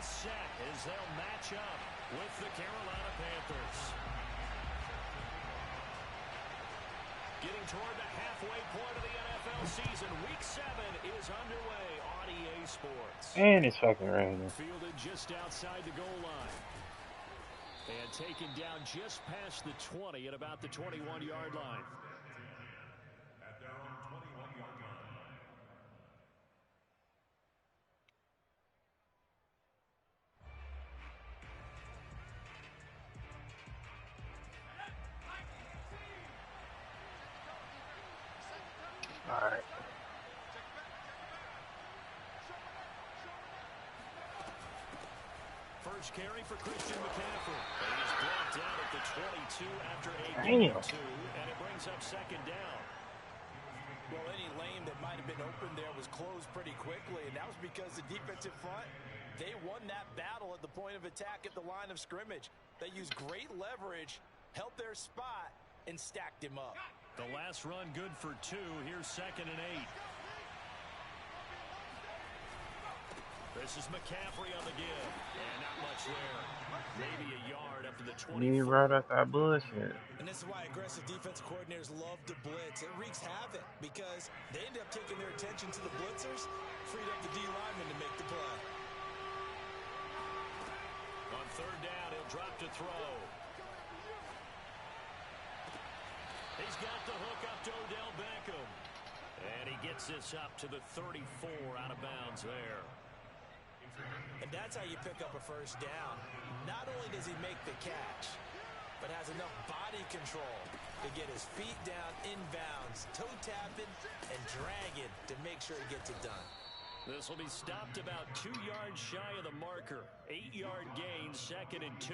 all set as they'll match up with the Carolina Panthers. Getting toward the halfway point of the NFL season. Week 7 is underway on EA Sports. And it's fucking raining. Fielded just outside the goal line. And taken down just past the 20 at about the 21-yard line. At their own 21-yard line. All right. First carry for Christian McCaffrey. And he's brought down at the 22 after a Damn. 2, and it brings up second down. Well, any lane that might have been open there was closed pretty quickly, and that was because the defensive front, they won that battle at the point of attack at the line of scrimmage. They used great leverage, held their spot, and stacked him up. The last run good for 2. Here's 2nd and 8. This is McCaffrey on the give. And not much there. Maybe a yard after the 20. You right at that bullshit. And this is why aggressive defensive coordinators love to blitz. It wreaks havoc because they end up taking their attention to the blitzers, freed up the D lineman to make the play. On 3rd down, he'll drop to throw. He's got the hook up to Odell Beckham. And he gets this up to the 34 out of bounds there. And that's how you pick up a first down. Not only does he make the catch, but has enough body control to get his feet down inbounds, toe tapping, and dragging to make sure he gets it done. This will be stopped about 2 yards shy of the marker. 8-yard gain, 2nd and 2.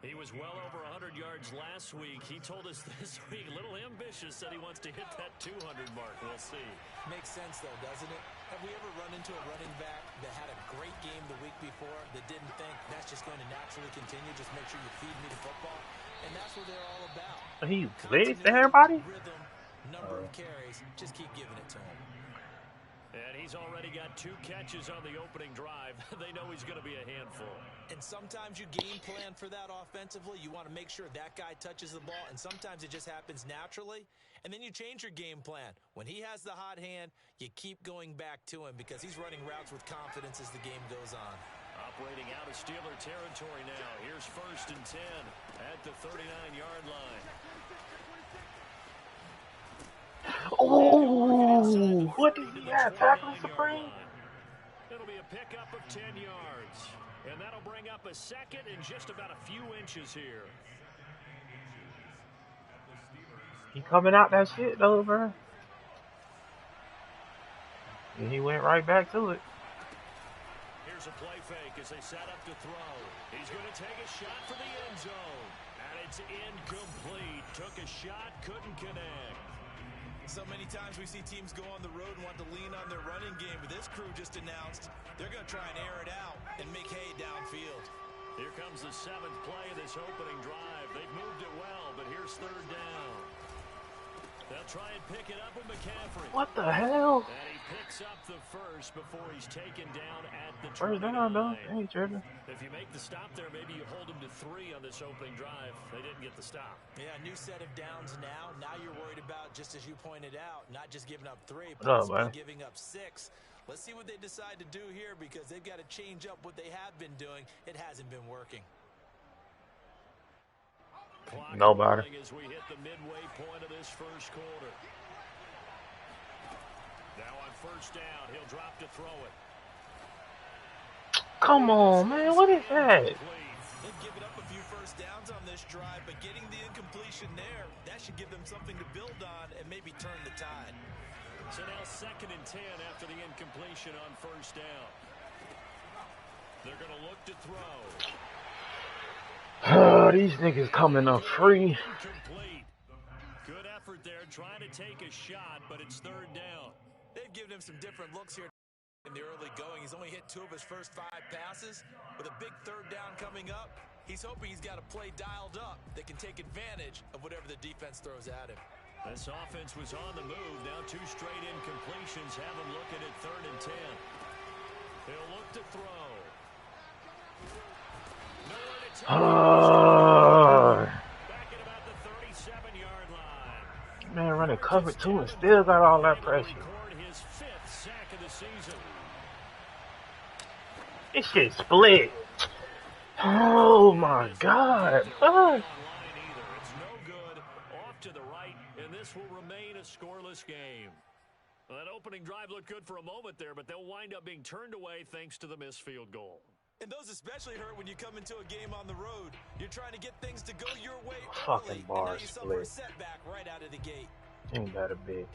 He was well over 100 yards last week. He told us this week, a little ambitious, said he wants to hit that 200 mark. We'll see. Makes sense, though, doesn't it? Have we ever run into a running back that had a great game the week before that didn't think that's just going to naturally continue? Just make sure you feed me the football. And that's what they're all about. He blitz to everybody? Rhythm, number of carries. Just keep giving it to him. And he's already got 2 catches on the opening drive. They know he's going to be a handful. And sometimes you game plan for that offensively. You want to make sure that guy touches the ball, and sometimes it just happens naturally. And then you change your game plan. When he has the hot hand, you keep going back to him because he's running routes with confidence as the game goes on. Operating out of Steeler territory now. Here's 1st and 10 at the 39-yard line. Oh, what did he have? Tackling Supreme? It'll be a pickup of 10 yards. And that'll bring up a 2nd and just about a few inches here. He coming out that shit though, bro. And he went right back to it. Here's a play fake as they set up to throw. He's going to take a shot for the end zone. And it's incomplete. Took a shot, couldn't connect. So many times we see teams go on the road and want to lean on their running game, but this crew just announced they're going to try and air it out and make hay downfield. Here comes the 7th play of this opening drive. They've moved it well, but here's 3rd down. They'll try and pick it up with McCaffrey. What the hell? And he picks up the first before he's taken down at the 29. First down, though. Hey, Jordan. If you make the stop there, maybe you hold him to 3 on this opening drive. They didn't get the stop. Yeah, new set of downs now. Now you're worried about, just as you pointed out, not just giving up 3, What up, possibly man? giving up 6. Let's see what they decide to do here because they've got to change up what they have been doing. It hasn't been working. Clock Nobody. As we hit the midway point of this first quarter. Now on 1st down, he'll drop to throw it. Come on, man. What is that? They've given up a few first downs on this drive, but getting the incompletion there, that should give them something to build on and maybe turn the tide. So now 2nd and 10 after the incompletion on 1st down. They're going to look to throw. These niggas coming up free. Incomplete. Good effort there, trying to take a shot, but it's 3rd down. They've given him some different looks here in the early going. He's only hit 2 of his first 5 passes. With a big 3rd down coming up, he's hoping he's got a play dialed up that can take advantage of whatever the defense throws at him. This offense was on the move. Now 2 straight incompletions have him looking at 3rd and 10. He'll look to throw. Oh, Back at about the 37-yard line. man, running cover two and still got all that pressure. Record his 5th sack of the season. This shit split. Oh my God. It's no good. Off to the right, and this will remain a scoreless game. Well, that opening drive looked good for a moment there, but they'll wind up being turned away thanks to the missed field goal. And those especially hurt when you come into a game on the road. You're trying to get things to go your way Fucking early, bar and now you suffer a split. setback right out of the gate. Ain't that a bitch?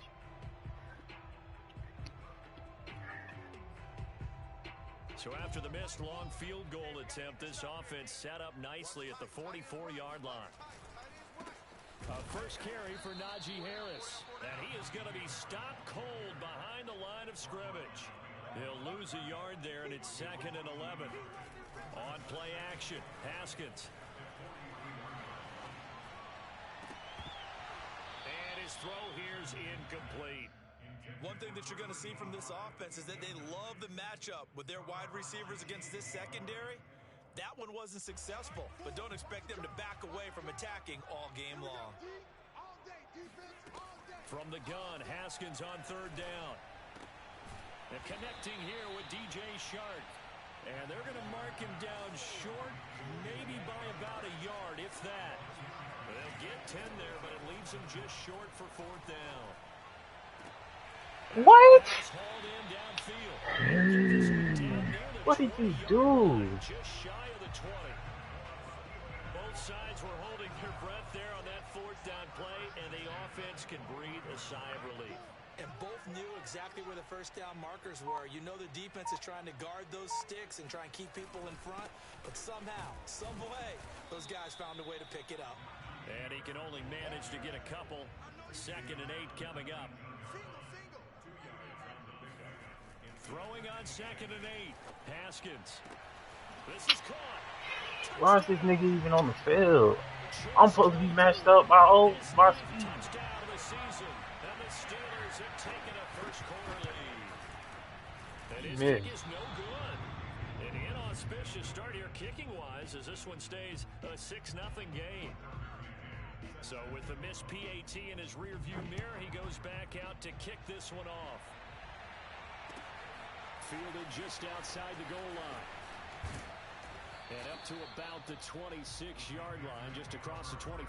So after the missed long field goal attempt, this offense set up nicely at the 44-yard line. A first carry for Najee Harris. And he is going to be stopped cold behind the line of scrimmage. He'll lose a yard there, and it's 2nd and 11. On play action, Haskins. And his throw here's incomplete. One thing that you're going to see from this offense is that they love the matchup with their wide receivers against this secondary. That one wasn't successful, but don't expect them to back away from attacking all game long. From the gun, Haskins on 3rd down. And connecting here with DJ Shark. And they're going to mark him down short, maybe by about a yard, if that. They'll get 10 there, but it leaves them just short for 4th down. What? Hauled in downfield. What did you do? Just shy of the 20. Both sides were holding their breath there on that 4th down play, and the offense can breathe a sigh of relief. And both knew exactly where the first down markers were. You know the defense is trying to guard those sticks and try and keep people in front, but somehow, some way, those guys found a way to pick it up. And he can only manage to get a couple. 2nd and 8 coming up. Throwing on 2nd and 8. Haskins. This is caught. Why is this nigga even on the field? I'm supposed to be matched up by my speed. Touchdown of the season. And the Steelers have taken a first quarter lead. And his kick is no good. An inauspicious start here kicking-wise as this one stays a 6-0 game. So with the missed PAT in his rearview mirror, he goes back out to kick this one off. Fielded just outside the goal line. And up to about the 26-yard line, just across the 25.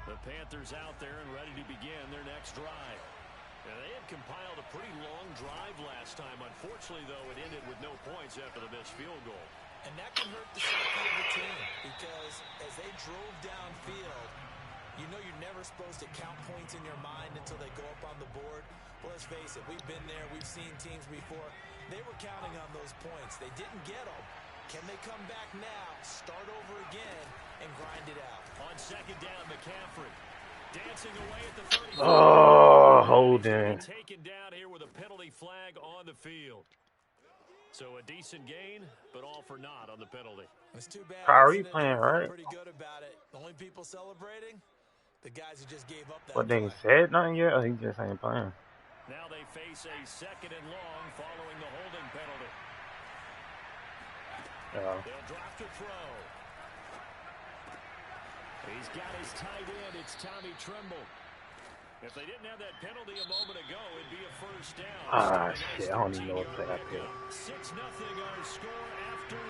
The Panthers out there and ready to begin their next drive. Now, they had compiled a pretty long drive last time. Unfortunately, though, it ended with no points after the missed field goal. And that can hurt the psyche of the team because as they drove downfield, you know you're never supposed to count points in your mind until they go up on the board. Well, let's face it, we've been there. We've seen teams before. They were counting on those points. They didn't get them. Can they come back now, start over again, and grind it out? On 2nd down, McCaffrey dancing away at the 30. Oh, holding. Taken down here with a penalty flag on the field. So a decent gain, but all for naught on the penalty. It's too bad. Kyrie playing, right? Pretty good about it. The only people celebrating, the guys who just gave up that. But they ain't said nothing yet, or he just ain't playing? Now they face a 2nd and long following the holding penalty. They'll drop to throw. He's got his tight end. It's Tommy Tremble. If they didn't have that penalty a moment ago, it'd be a first down. Ah, shit, I don't even know what to say after that. 6-0 our score after 1.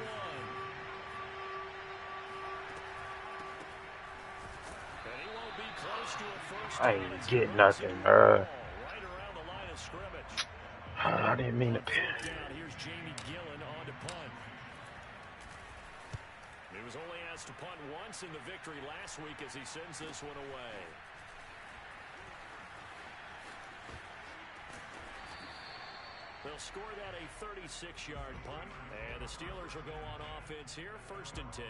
And he won't be close to a first down. I ain't get nothing, bro. Right around the line of scrimmage. I didn't mean to. Here's Jamie Gillen on to punt. He was only asked to punt once in the victory last week as he sends this one away. They'll score that a 36-yard punt, and the Steelers will go on offense here, 1st and 10.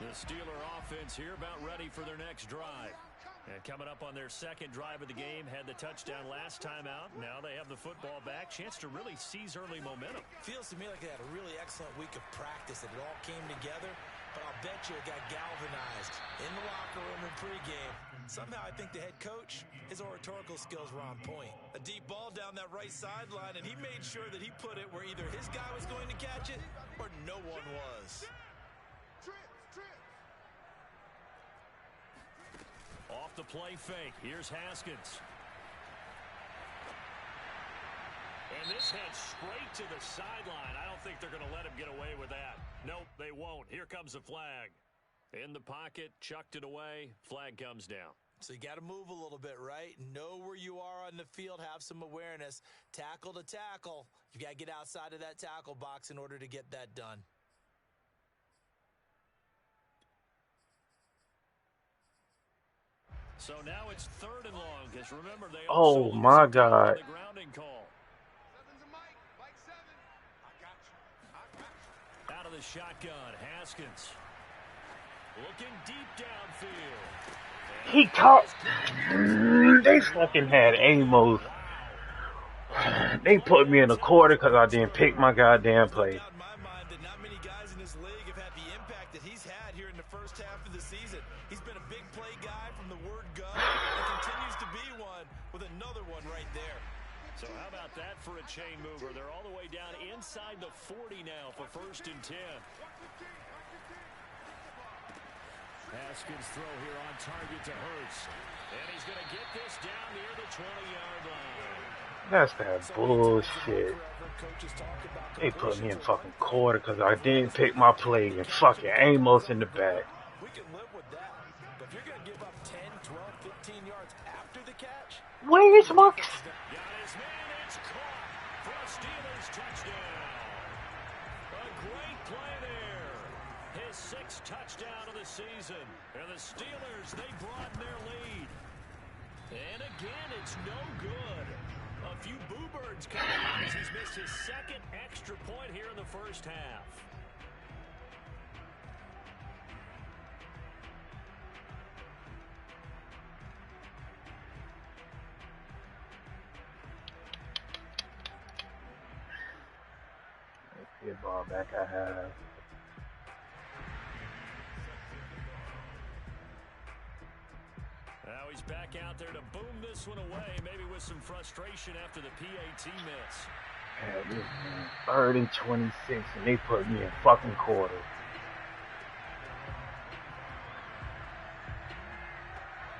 The Steeler offense here about ready for their next drive. And coming up on their 2nd drive of the game, had the touchdown last time out. Now they have the football back. Chance to really seize early momentum. Feels to me like they had a really excellent week of practice. That it all came together. but I'll bet you it got galvanized in the locker room in pregame. Somehow I think the head coach, his oratorical skills were on point. A deep ball down that right sideline, and he made sure that he put it where either his guy was going to catch it or no one was. Off the play fake. Here's Haskins. And this head straight to the sideline. I don't think they're going to let him get away with that. Nope, they won't. Here comes the flag. In the pocket, chucked it away. Flag comes down. So you got to move a little bit, right? Know where you are on the field. Have some awareness. Tackle to tackle. You got to get outside of that tackle box in order to get that done. So now it's 3rd and long, because remember they Oh my God. the grounding call. Out of the shotgun, Haskins. Looking deep downfield. He caught. They fucking had Amos. They put me in a quarter because I didn't pick my goddamn play. In my mind that not many guys in this league have had the impact that he's had here in the first half of the season. He's been a big play guy from the word go and continues to be one with another one right there. So how about that for a chain mover? They're all the way down inside the 40 now for 1st and 10. Haskins throw here on target to Hurts. And he's going to get this down near the 20-yard line. That's that bullshit. They put me in fucking quarter because I didn't pick my play and fucking Amos in the back. We can live with that. But if you're going to give up 10, 12, 15 yards after the catch, Where's my... Got his man, it's caught for a Steelers touchdown. A great play there. His 6th touchdown of the season. And the Steelers, they broaden their lead. And again, it's no good. A few boo birds coming out as he's missed his 2nd extra point here in the first half. Good ball back I have. Now he's back out there to boom this one away, maybe with some frustration after the PAT miss. Yeah, this is 3rd and 26, and they put me in fucking quarter.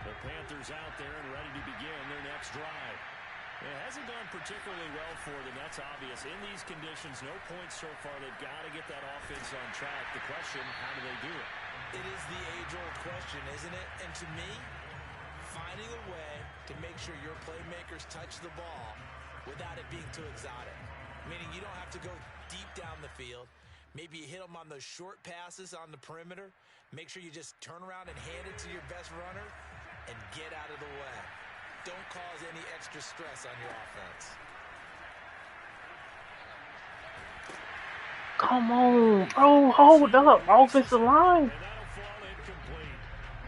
The Panthers out there and ready to begin their next drive. It hasn't gone particularly well for them, that's obvious. In these conditions, no points so far. They've got to get that offense on track. The question, how do they do it? it is the age-old question, isn't it? And to me, finding a way to make sure your playmakers touch the ball without it being too exotic. Meaning you don't have to go deep down the field. Maybe you hit them on those short passes on the perimeter. Make sure you just turn around and hand it to your best runner and get out of the way. Don't cause any extra stress on your offense. Come on, bro. Hold up. Offensive line.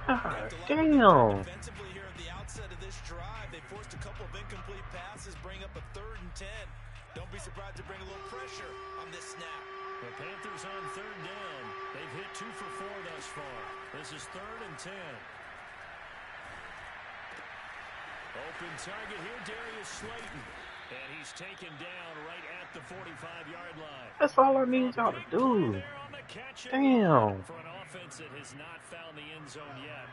God damn. Defensively here at the outset of this drive, they forced a couple of incomplete passes, bring up a 3rd and 10. Don't be surprised to bring a little pressure on this snap. The Panthers on 3rd down. They've hit 2 for 4 thus far. This is 3rd and 10. Open target here, Darius Slayton. And he's taken down right at the 45-yard line. That's all I need y'all to do. Damn. For an offense that has not found the end zone yet,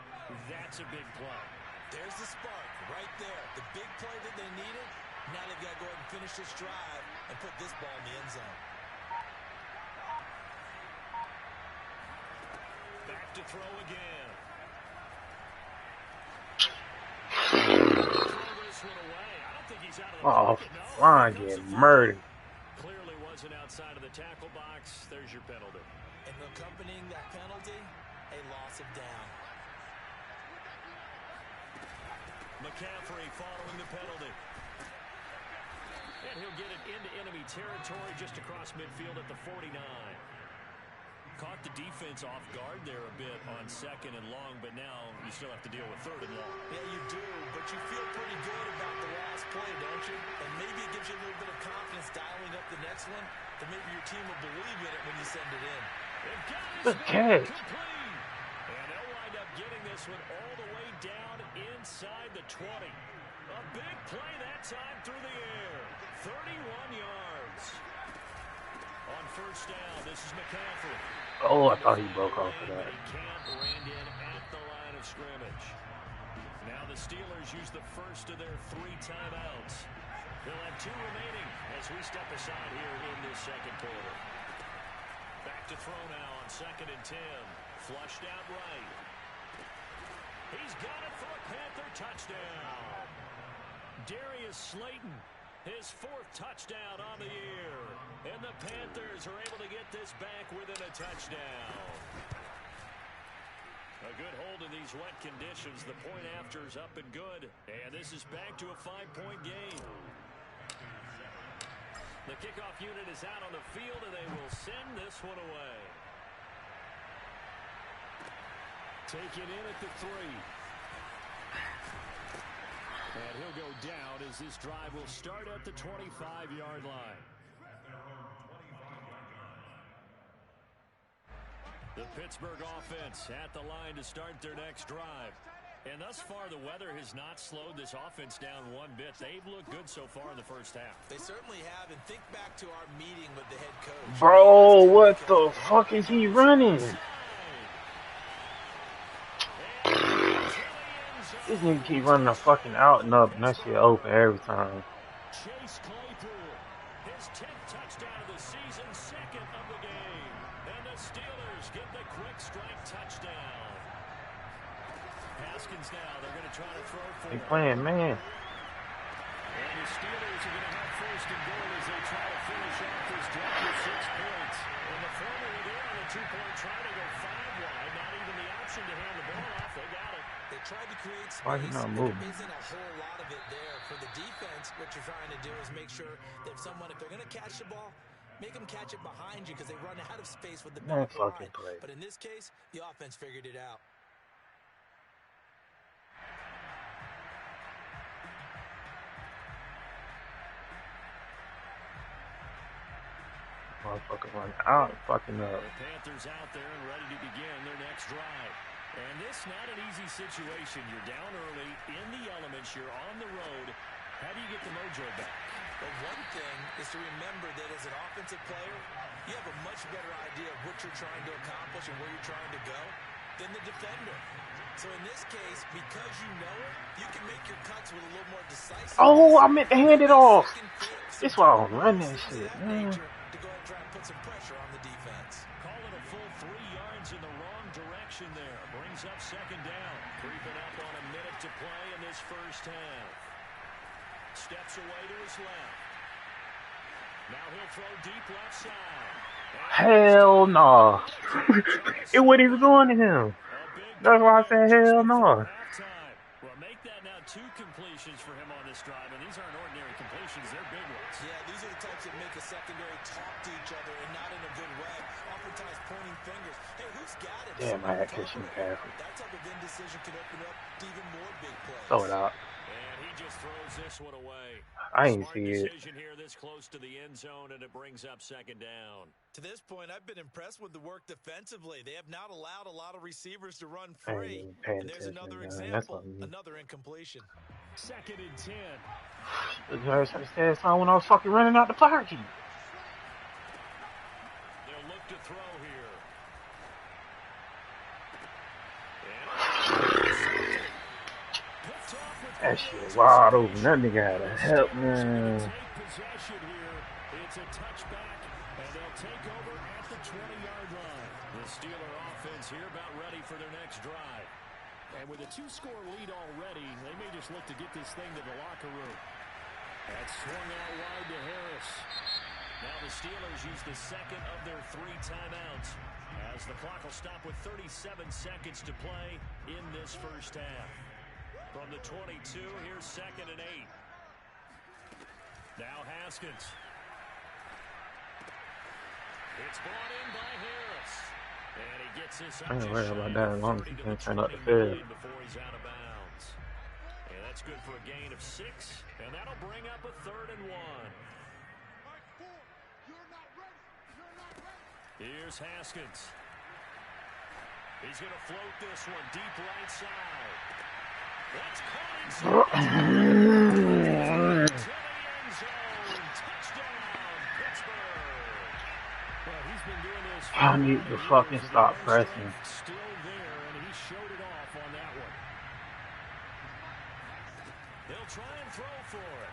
that's a big play. There's the spark right there. The big play that they needed. Now they've got to go ahead and finish this drive and put this ball in the end zone. Back to throw again. Oh, Ron getting murdered. Clearly wasn't outside of the tackle box. There's your penalty. And accompanying that penalty, a loss of down. McCaffrey following the penalty. And he'll get it into enemy territory just across midfield at the 49. Caught the defense off guard there a bit on 2nd and long, but now you still have to deal with 3rd and long. Yeah, you do, but you feel pretty good about the last play, don't you? And maybe it gives you a little bit of confidence dialing up the next one, that maybe your team will believe in it when you send it in. Good catch. And they'll wind up getting this one all the way down inside the 20. A big play that time through the air. 31 yards. On first down, this is McCaffrey. Oh, I thought he broke off of that. Camp ran in at the line of scrimmage. Now the Steelers use the first of their 3 timeouts. They'll have 2 remaining as we step aside here in this second quarter. Back to throw now on 2nd and 10. Flushed out right. He's got it for a Panther touchdown. Darius Slayton, his 4th touchdown on the year. And the Panthers are able to get this back within a touchdown. A good hold in these wet conditions. The point after is up and good. And this is back to a 5-point game. The kickoff unit is out on the field, and they will send this one away. Take it in at the 3. And he'll go down as this drive will start at the 25-yard line. The Pittsburgh offense at the line to start their next drive. And thus far, the weather has not slowed this offense down one bit. They've looked good so far in the first half. They certainly have. And think back to our meeting with the head coach. Bro, what the fuck is he running? This nigga keep running a fucking out and up, and that shit open every time. Chase Claypool, his 10th touchdown of the season, 2nd of the game. And the Steelers get the quick strike touchdown. Haskins now, they're going to try to throw for They playing, man. And the Steelers are going to have 1st and goal as they try to finish off this drive with 6 points. And the formula there on the 2-point try to go 5 wide. Not even the option to hand the ball off. They got it. They tried to create space. Why is he not moving? There isn't a whole lot of it there. For the defense, what you're trying to do is make sure that if they're going to catch the ball, make them catch it behind you because they run out of space with the ball. But in this case, the offense figured it out. Motherfucker run out, fucking up. The Panthers out there and ready to begin their next drive. And this not an easy situation. You're down early, in the elements, you're on the road. How do you get the mojo back? Well, one thing is to remember that as an offensive player, you have a much better idea of what you're trying to accomplish and where you're trying to go than the defender. So in this case, because you know it, you can make your cuts with a little more decisiveness. Oh, I meant to hand it off. This why I don't run that shit, man. To go ahead and try and put some pressure on the defense. Call it a full 3 yards in the wrong direction there. Brings up 2nd down. Creeping up on a minute to play in this first half. Steps away to his left. Now he'll throw deep left side. Hell no. It wasn't even going to him. That's why I said hell no. Well, make that now 2 completions for him on this drive, and these aren't ordinary completions. They're big ones. Yeah, these are the types that make a secondary talk to each other and not in a good way. Oftentimes pointing fingers. Hey, who's got it? Damn, I had Christian McCaffrey. That type of indecision can open up to even more big plays. Throw it out. And he just throws this one away. I ain't Smart see it. decision here this close to the end zone, and it brings up 2nd down. To this point, I've been impressed with the work defensively. They have not allowed a lot of receivers to run free. And there's another example, another incompletion. 2nd and 10. That's when I was fucking running out the pocket. They'll look to throw here. That shit wide open. That nigga had to help, man. Possession here. It's a touchback, and they'll take over at the 20-yard line. The Steeler offense here about ready for their next drive. And with a 2-score lead already, they may just look to get this thing to the locker room. That's swung out wide to Harris. Now the Steelers use the 2nd of their 3 timeouts as the clock will stop with 37 seconds to play in this first half. From the 22, here's 2nd and 8. Now Haskins. It's brought in by Harris. And he gets this up. I ain't worried about that as long as he can't turn up the field. Before he's out of bounds. And that's good for a gain of 6. And that'll bring up a 3rd and 1. Here's Haskins. He's going to float this one deep right side. That's caught inside. To the end zone. Touchdown, Pittsburgh. Well, he's been doing this for I need to fucking stop pressing. Still there, and he showed it off on that one. He'll try and throw for it.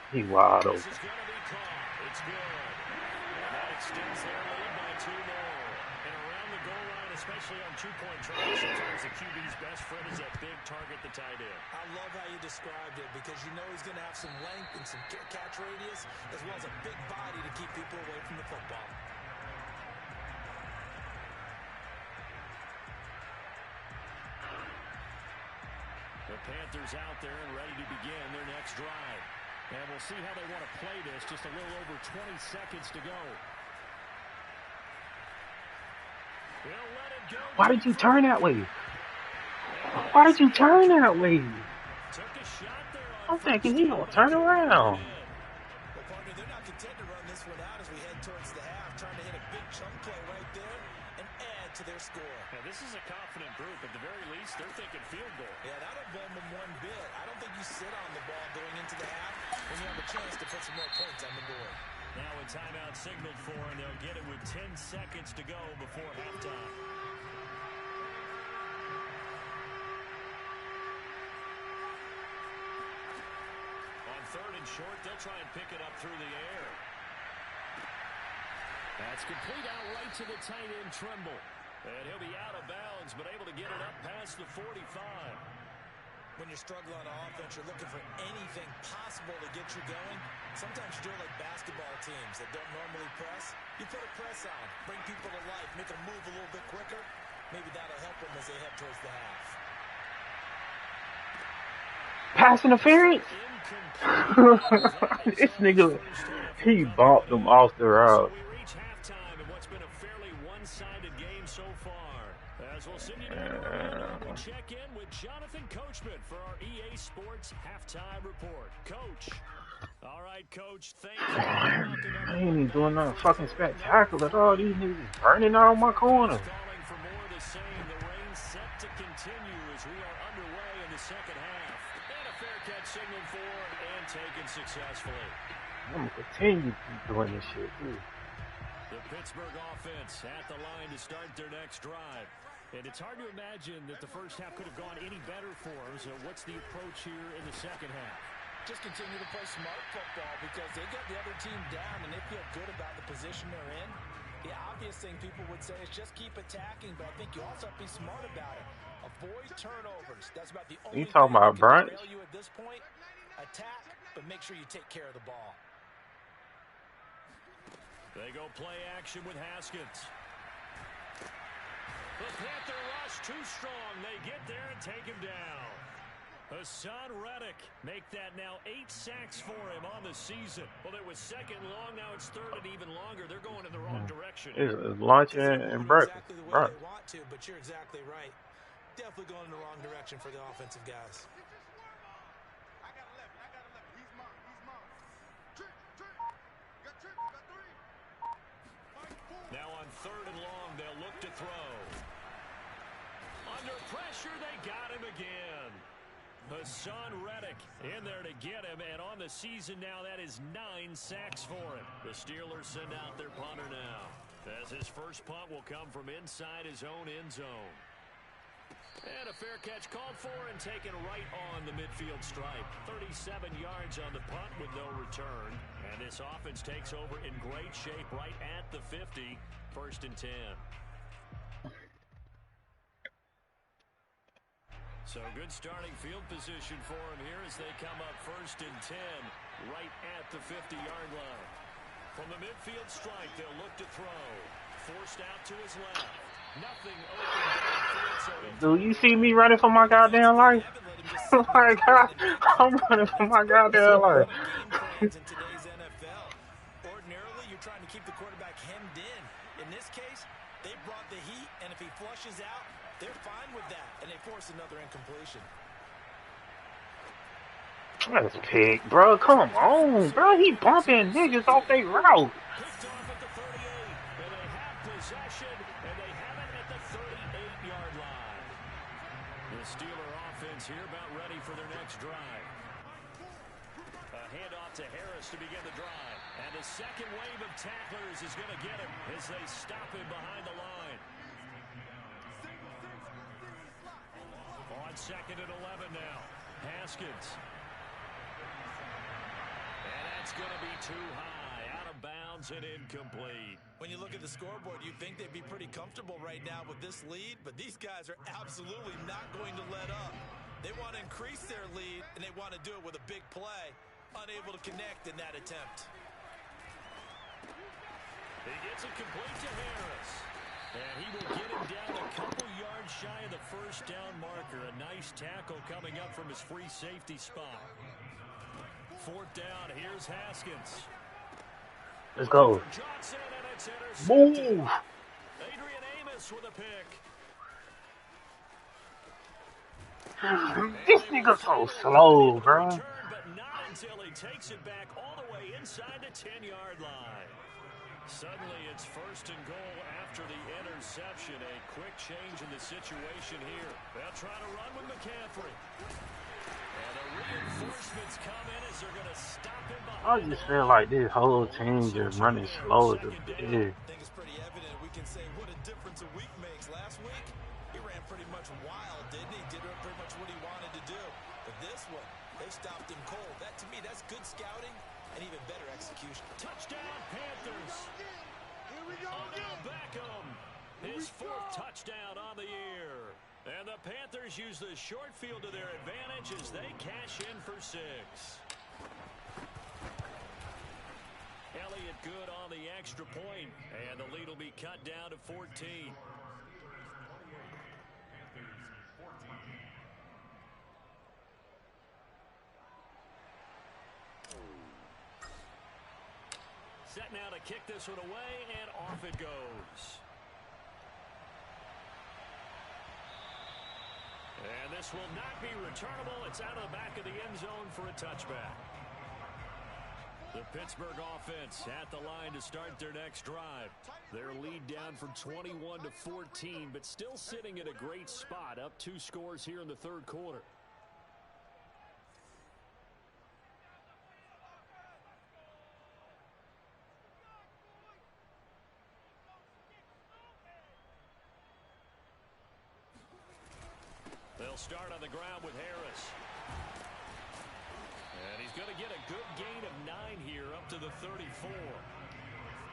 He wide This open. is going to be caught. It's good. And that extends their lead by 2 more. And around the goal line, especially on 2-point tries, sometimes the QB's best friend is that big target, the tight end. I love how you described it because you know he's going to have some length and some catch radius as well as a big body to keep people away from the football. The Panthers out there and ready to begin their next drive. And we'll see how they want to play this. Just a little over 20 seconds to go. He'll let it go. Why did you turn that way? Why did you turn that way? Took a shot there I'm on thinking he gonna turn around. Well, partner, they're not content to run this one out as we head towards the half, trying to hit a big chunk play right there and add to their score. Now, this is a confident group. At the very least, they're thinking field goal. Yeah, and I don't blame them one bit. I don't think you sit on the ball going into the half when you have a chance to put some more points on the board. Now a timeout signaled for, and they'll get it with 10 seconds to go before halftime. On 3rd and short, they'll try and pick it up through the air. That's complete out right to the tight end, Trimble. And he'll be out of bounds, but able to get it up past the 45. When you're struggling on offense, you're looking for anything possible to get you going. Sometimes you do it like basketball teams that don't normally press. You put a press on, bring people to life, make them move a little bit quicker. Maybe that'll help them as they head towards the half. Pass interference? This nigga, he bumped him off the route. So we reach halftime in what's been a fairly one-sided game so far. As we'll send you to we'll check in with Jonathan Coachman for our EA Sports Halftime Report. Coach. All right, Coach. Thank you. I ain't even doing nothing fucking spectacular at all. These niggas burning out my corner. Calling for more of the same. The rain set to continue as we are underway in the second half. And a fair catch signaled for and taken successfully. I'm gonna continue to keep doing this shit too. The Pittsburgh offense at the line to start their next drive. And it's hard to imagine that the first half could have gone any better for them. So what's the approach here in the second half? Just continue to play smart football because they got the other team down and they feel good about the position they're in. The obvious thing people would say is just keep attacking, but I think you also have to be smart about it. Avoid turnovers. That's about the only You talking about brunch? thing that can derail you at this point. Attack, but make sure you take care of the ball. They go play action with Haskins. The Panther rush too strong. They get there and take him down. Hassan Reddick make that now 8 sacks for him on the season. Well, it was second long. Now it's third and even longer. They're going in the wrong direction. It's lunch and breakfast. Exactly the way they want to, but you're exactly right. Definitely going in the wrong direction for the offensive guys. Now on 3rd and long, they'll look to throw. Under pressure, they got him again. Hassan Reddick in there to get him, and on the season now, that is 9 sacks for him. The Steelers send out their punter now, as his first punt will come from inside his own end zone. And a fair catch called for and taken right on the midfield stripe. 37 yards on the punt with no return. And this offense takes over in great shape right at the 50. 1st and 10. So good starting field position for him here as they come up 1st and 10 right at the 50-yard line. From the midfield strike, they'll look to throw. Forced out to his left. Nothing open downfield, so Do you see me running for my goddamn life? Like, I'm running for my goddamn life. In today's NFL, ordinarily you're trying to keep the quarterback hemmed in. In this case, they brought the heat, and if he flushes out, they're fine with that, and they force another incompletion. That's pig, bro. Come on, bro. He bumping niggas off their route. picked off at the 38. The Steeler offense here about ready for their next drive. A handoff to Harris to begin the drive. And the second wave of tacklers is going to get him as they stop him behind the line. On second and 11 now. Haskins. And that's going to be too high. Out of bounds and incomplete. When you look at the scoreboard, you'd think they'd be pretty comfortable right now with this lead, but these guys are absolutely not going to let up. They want to increase their lead, and they want to do it with a big play. Unable to connect in that attempt. He gets it complete to Harris. And he will get him down a couple yards shy of the first down marker. A nice tackle coming up from his free safety spot. Fourth down, here's Haskins. Let's go. Johnson, and it's Move. Adrian Amos with a pick. This nigga so slow, bro. Return, but not until he takes it back all the way inside the 10-yard line. Suddenly it's first and goal after the interception. A quick change in the situation here. They'll try to run with McCaffrey. And the reinforcements come in as they're going to stop him behind. I just feel like this whole team just running slow as a bitch. I think it's pretty evident. We can say what a difference a week makes. Last week, he ran pretty much wild, didn't he? Did pretty much what he wanted to do. But this one, they stopped him cold. That, to me, that's good scouting and even better execution. Touchdown, Panthers. Odell Beckham, his fourth touchdown on the year. And the Panthers use the short field to their advantage as they cash in for 6. Elliott good on the extra point, and the lead will be cut down to 14. Set now to kick this one away, and off it goes. And this will not be returnable. It's out of the back of the end zone for a touchback. The Pittsburgh offense at the line to start their next drive. Their lead down from 21 to 14, but still sitting at a great spot, up 2 scores here in the third quarter. They'll start on the ground with Harris. And he's going to get a good gain of 9 here up to the 34.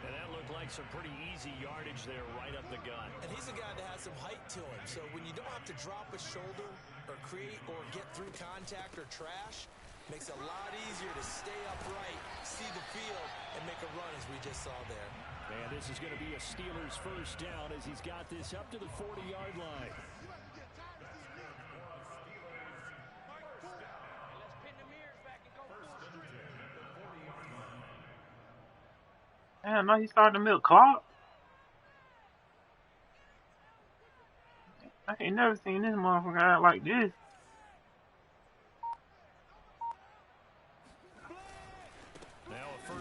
And that looked like some pretty easy yardage there right up the gut. And he's a guy that has some height to him. So when you don't have to drop a shoulder or create or get through contact or trash, makes it a lot easier to stay upright, see the field, and make a run as we just saw there. And this is going to be a Steelers first down as he's got this up to the 40-yard line. Damn, now he starting to milk clock. I ain't never seen this motherfucker act like this.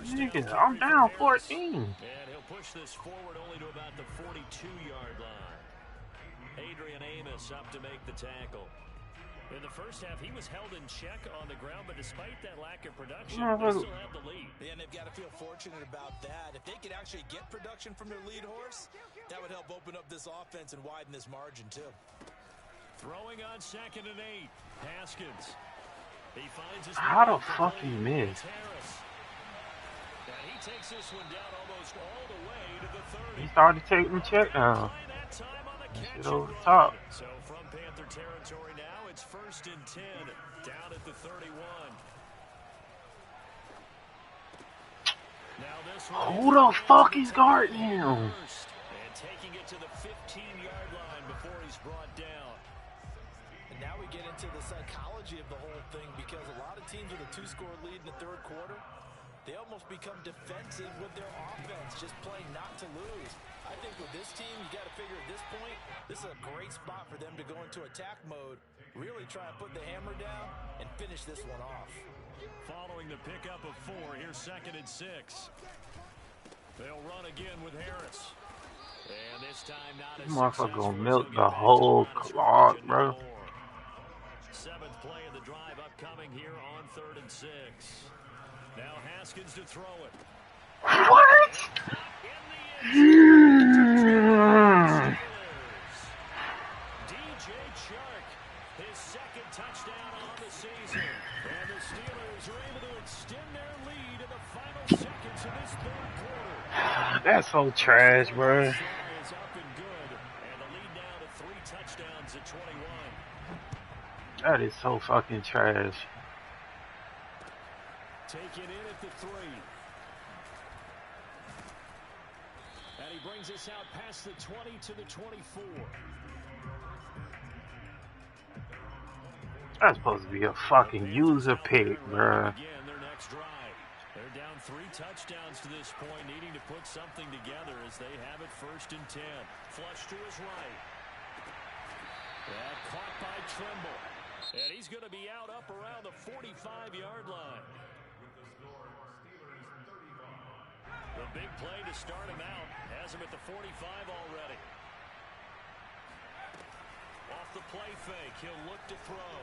Nigga, I'm down 14. And he'll push this forward only to about the 42-yard line. Adrian Amos up to make the tackle. In the first half, he was held in check on the ground, but despite that lack of production, they still have the lead. Yeah, and they've got to feel fortunate about that. If they could actually get production from their lead horse, that would help open up this offense and widen this margin, too. Throwing on second and 8, Haskins. He finds his How the fuck he missed? And he takes this one down almost all the way to the 30. He started taking the check down. Get over the top. So from Panther territory now, it's first and 10 down at the 31. Now this one, who the fuck is guarding him? And taking it to the 15-yard line before he's brought down. And now we get into the psychology of the whole thing, because a lot of teams with a 2-score lead in the third quarter, they almost become defensive with their offense, just playing not to lose. I think with this team, you got to figure at this point, this is a great spot for them to go into attack mode, really try and put the hammer down and finish this one off. Following the pickup of 4, here's second and 6. They'll run again with Harris. And this time not This motherfucker gonna milk the whole clock, bro. seventh play of the drive upcoming here on 3rd and 6. Now Haskins to throw it. What? DJ Chark, his second touchdown on the season. And the Steelers are able to extend their lead in the final seconds of this 3rd quarter. That's so trash, bro. Is up and good, and the lead now to 3 touchdowns at 21. That is so fucking trash. Taken in at the 3. And he brings us out past the 20 to the 24. That's supposed to be a fucking user pick, bruh. Again, their next drive. They're down 3 touchdowns to this point, needing to put something together as they have it 1st and 10. Flush to his right. Caught by Trimble. And he's going to be out up around the 45-yard line. The big play to start him out. Has him at the 45 already. Off the play fake, he'll look to throw.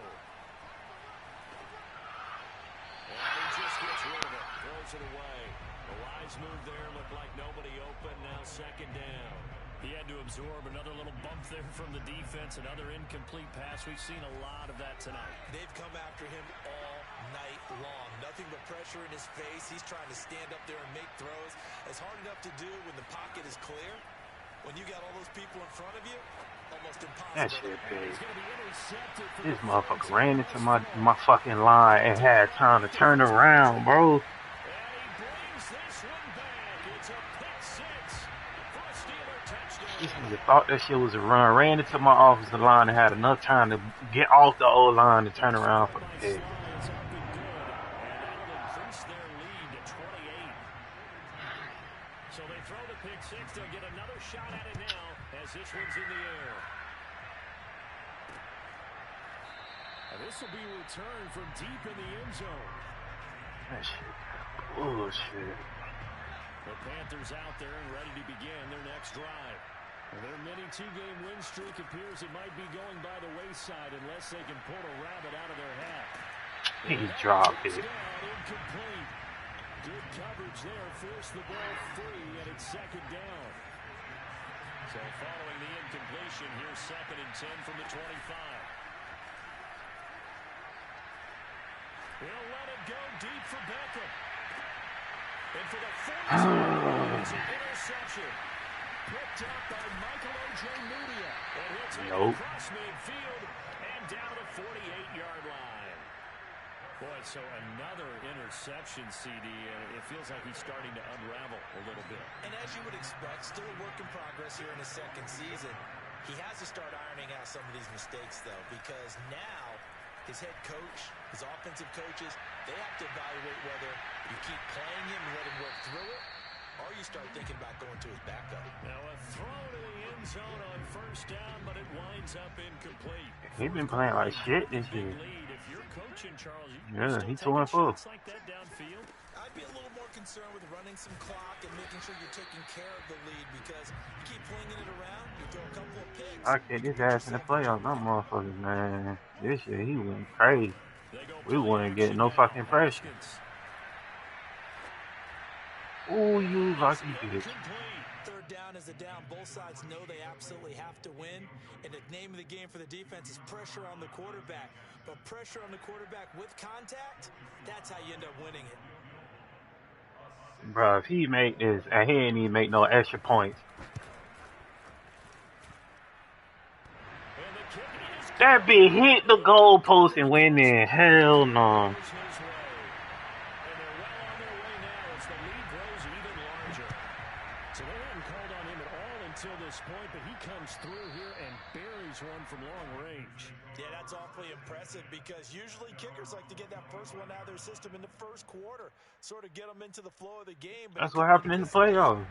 And he just gets rid of it. Throws it away. The wise move there. Looked like nobody open. Now 2nd down. He had to absorb another little bump there from the defense. Another incomplete pass. We've seen a lot of that tonight. They've come after him all night long. Nothing but pressure in his face. He's trying to stand up there and make throws. It's hard enough to do when the pocket is clear. When you got all those people in front of you, almost impossible. That shit big. This motherfucker ran into my fucking line and had time to turn around, bro. This nigga thought that shit was a run. Ran into my offensive line and had enough time to get off the old line and turn around for the pick. So they throw the pick 6. They'll get another shot at it now as this one's in the air. And this will be returned from deep in the end zone. That shit bullshit. The Panthers out there and ready to begin their next drive. Their mini 2-game win streak appears it might be going by the wayside unless they can pull a rabbit out of their hat. He dropped it. Incomplete. Good coverage there. Forced the ball free, and it's 2nd down. So following the incompletion, here's 2nd and 10 from the 25. He'll let it go deep for Beckham. And for the 40th, it's an interception. Picked up by Michael O.J. Mudia. And he'll take it across midfield and down to the 48-yard line. Boy, so another interception, CD, and it feels like he's starting to unravel a little bit. And as you would expect, still a work in progress here in his 2nd season. He has to start ironing out some of these mistakes, though, because now his head coach, his offensive coaches, they have to evaluate whether you keep playing him and let him work through it, or you start thinking about going to his backup. Now a throw to the end zone on 1st down, but it winds up incomplete. He's been playing like shit this year. If you're coaching, Charles, Yeah, he's 2-4. like that downfield. I'd be a little more concerned with running some clock and making sure you're taking care of the lead because you keep flinging it around, you throw a couple of picks. I kicked his ass in the playoffs, them motherfuckers, man. This year he went crazy. We wouldn't get no fucking pressure. Oh, you lucky bitch. 3rd down is a down. Both sides know they absolutely have to win. And the name of the game for the defense is pressure on the quarterback. But pressure on the quarterback with contact, that's how you end up winning it. Bro, if he make this, and he ain't even make no extra points. That bitch hit the goalpost and went in. Hell no. Point, but he comes through here and buries one from long range. Yeah, that's awfully impressive because usually kickers like to get that first one out of their system in the 1st quarter, sort of get them into the flow of the game. That's what happened in the playoffs.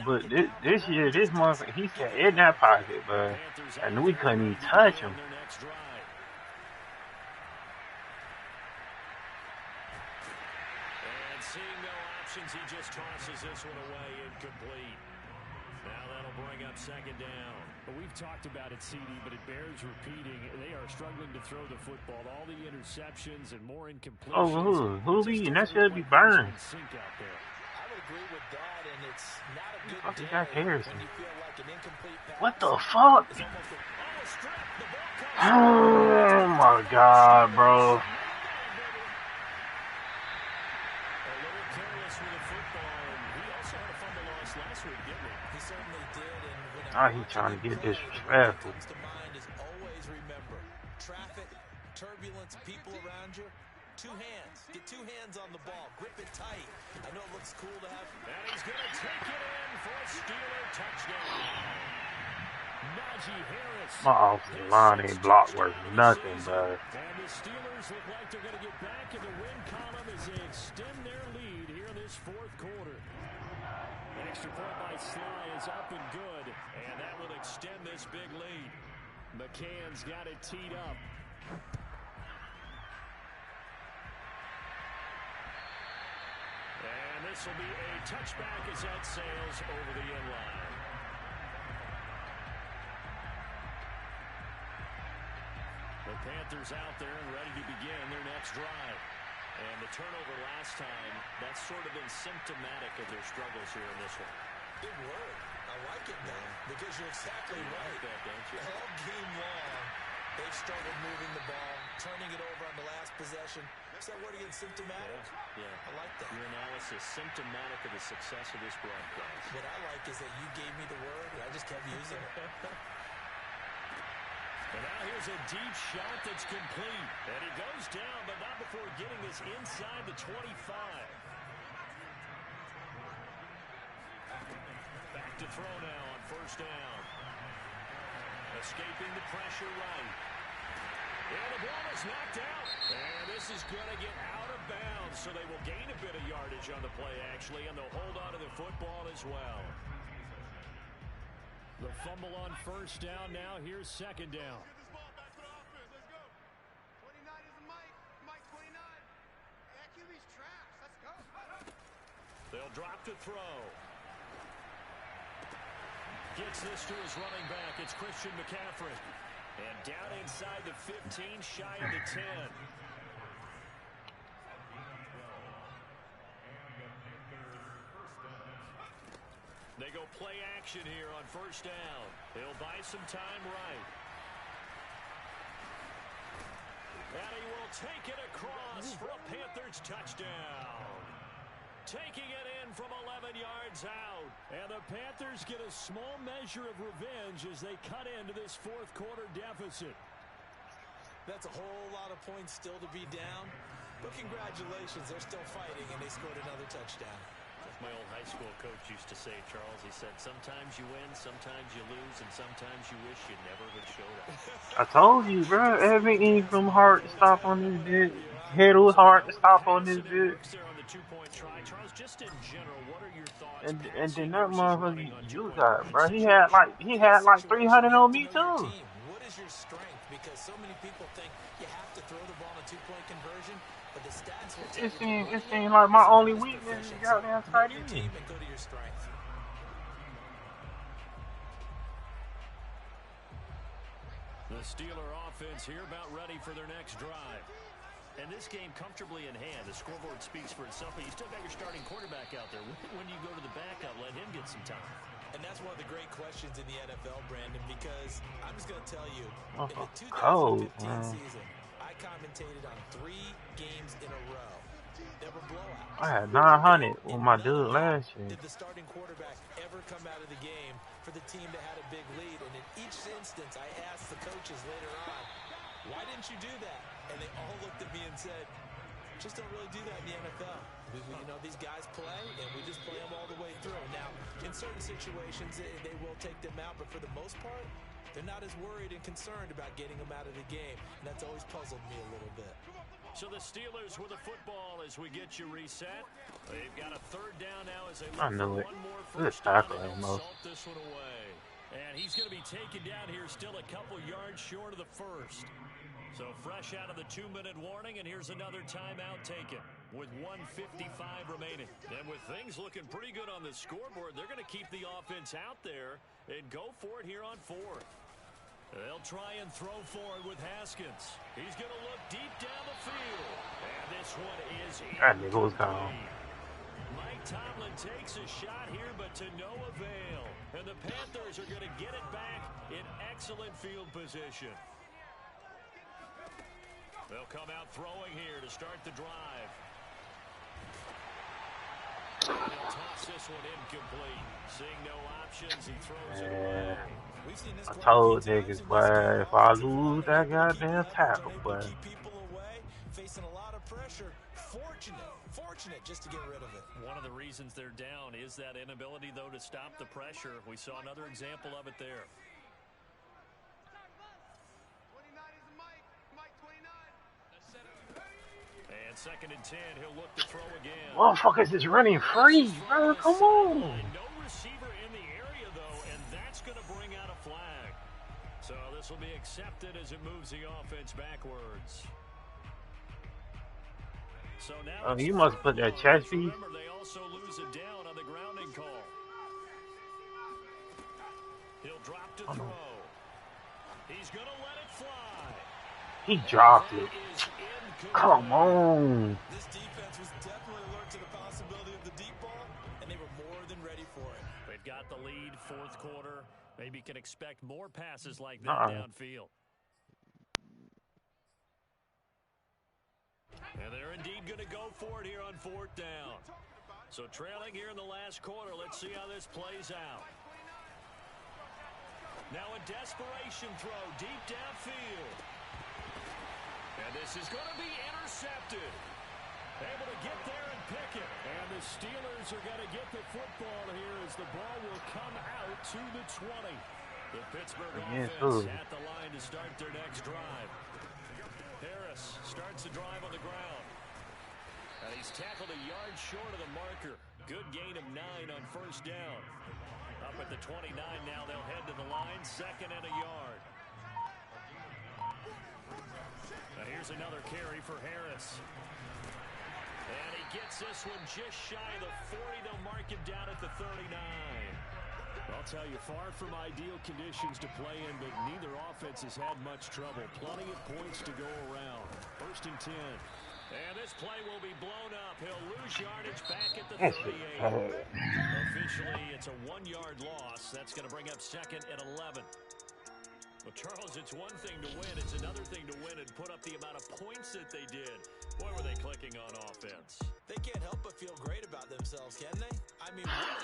But this year, this motherfucker, he said in that pocket, but I knew we couldn't even touch him. And seeing no options, he just tosses this one away incomplete. Now that'll bring up second down. Well, we've talked about it, CD, but it bears repeating. They are struggling to throw the football. All the interceptions and more incompletions. Oh, who be? And that should be burned. I would agree with that, and it's not a good Fuck is day that Harrison? when you feel like an incomplete pass. What the fuck? It's almost Oh my god, bro. A little careless with the football, and he also had a fumble loss last week, didn't he? He certainly did, and when Now he trying to get disrespectful. comes to mind is always remember traffic, turbulence, people around you. Two hands. Get two hands on the ball. Grip it tight. I know it looks cool to have. And he's going to take it in for a Steeler touchdown. Najee Harris. My offensive line ain't block worth nothing, bro. And the Steelers look like they're going to get back in the win column as they extend their lead here in this fourth quarter. An extra point by Sly is up and good, and that will extend this big lead. McCann's got it teed up. And this will be a touchback as that sails over the end line. The Panthers out there and ready to begin their next drive. And the turnover last time, that's sort of been symptomatic of their struggles here in this one. Good word. I like it now because you're exactly right. Like that, don't you? All game long, they've struggled moving the ball, turning it over on the last possession. Is that word again, symptomatic? Yeah. I like that. Your analysis, symptomatic of the success of this broadcast. What I like is that you gave me the word, and I just kept using it. And now here's a deep shot that's complete. And he goes down, but not before getting this inside the 25. Back to throw now on first down. Escaping the pressure right. And the ball is knocked out. And this is going to get out of bounds, so they will gain a bit of yardage on the play, actually, and they'll hold on to the football as well. The fumble on first down now. Here's second down. They'll drop to throw. Gets this to his running back. It's Christian McCaffrey. And down inside the 15, shy of the 10. They go play action here on first down. They'll buy some time right. And he will take it across for a Panthers touchdown. Taking it in from 11 yards out. And the Panthers get a small measure of revenge as they cut into this fourth quarter deficit. That's a whole lot of points still to be down. But congratulations, they're still fighting, and they scored another touchdown. My old high school coach used to say, Charles, he said, sometimes you win, sometimes you lose, and sometimes you wish you never would have showed up. I told you, bro. Everything from hard to stop on this bit. Head was hard to stop on this bit. Charles, just in general, what are your thoughts? And then that motherfucker you got, bro. He had like 300 on me too. What is your strength? Because so many people think you have to throw the ball in a two-point conversion, but the stats will tell you. It seems like my only weakness is goddamn tight end. Team and go to your strength. The Steeler offense here about ready for their next drive. And this game comfortably in hand. The scoreboard speaks for itself, but you still got your starting quarterback out there. When do you go to the backup, let him get some time? And that's one of the great questions in the NFL, Brandon, because I'm just going to tell you, in the 2015 season, I commentated on 3 games in a row. They were blowouts. I had 900 with my dude last year. Did the starting quarterback ever come out of the game for the team that had a big lead? And in each instance, I asked the coaches later on, why didn't you do that? And they all looked at me and said, just don't really do that in the NFL. You know, these guys play, and we just play them all the way through. Now, in certain situations, they will take them out, but for the most part, they're not as worried and concerned about getting them out of the game, and that's always puzzled me a little bit. So the Steelers with the football as we get you reset. They've got a third down now as they look for one more first down and they'll salt this one away. And he's going to be taken down here still a couple yards short of the first. So fresh out of the 2-minute warning, and here's another timeout taken with 1:55 remaining. And with things looking pretty good on the scoreboard, they're going to keep the offense out there and go for it here on 4th. They'll try and throw forward with Haskins. He's going to look deep down the field. And this one is That nigga was gone. Mike Tomlin takes a shot here, but to no avail. And the Panthers are going to get it back in excellent field position. They'll come out throwing here to start the drive. And he'll toss this one incomplete. Seeing no options, he throws it away. I told niggas, boy, if I lose that goddamn tackle, boy. Keep people away, facing a lot of pressure. Fortunate just to get rid of it. One of the reasons they're down is that inability, though, to stop the pressure. We saw another example of it there. And 2nd and 10, he'll look to throw again. Motherfuckers is running free, bro. Come on. No receiver in the area, though, and that's going to bring out a flag. So this will be accepted as it moves the offense backwards. So now You must put that chest piece. remember, they also lose it down on the grounding call. He'll drop to throw. He's going to let it fly. He dropped it. Is incomplete. Come on. This defense was definitely alert to the possibility of the deep ball, and they were more than ready for it. They've got the lead, 4th quarter. Maybe can expect more passes like that downfield. And they're indeed going to go for it here on 4th down. So trailing here in the last quarter. Let's see how this plays out. Now a desperation throw deep downfield. And this is going to be intercepted. Able to get there and pick it. And the Steelers are going to get the football here as the ball will come out to the 20. The Pittsburgh Yes, offense at the line to start their next drive. Harris starts the drive on the ground. And he's tackled a yard short of the marker. Good gain of 9 on 1st down. Up at the 29 now, they'll head to the line, 2nd and a yard. Now here's another carry for Harris. And he gets this one just shy of the 40. They'll mark him down at the 39. I'll tell you, far from ideal conditions to play in, but neither offense has had much trouble. Plenty of points to go around. 1st and 10. And this play will be blown up. He'll lose yardage back at the 38. Officially, it's a 1-yard loss. That's going to bring up 2nd and 11. Well, Charles, it's one thing to win. It's another thing to win and put up the amount of points that they did. Boy, were they clicking on offense. They can't help but feel great about themselves, can they? I mean, what a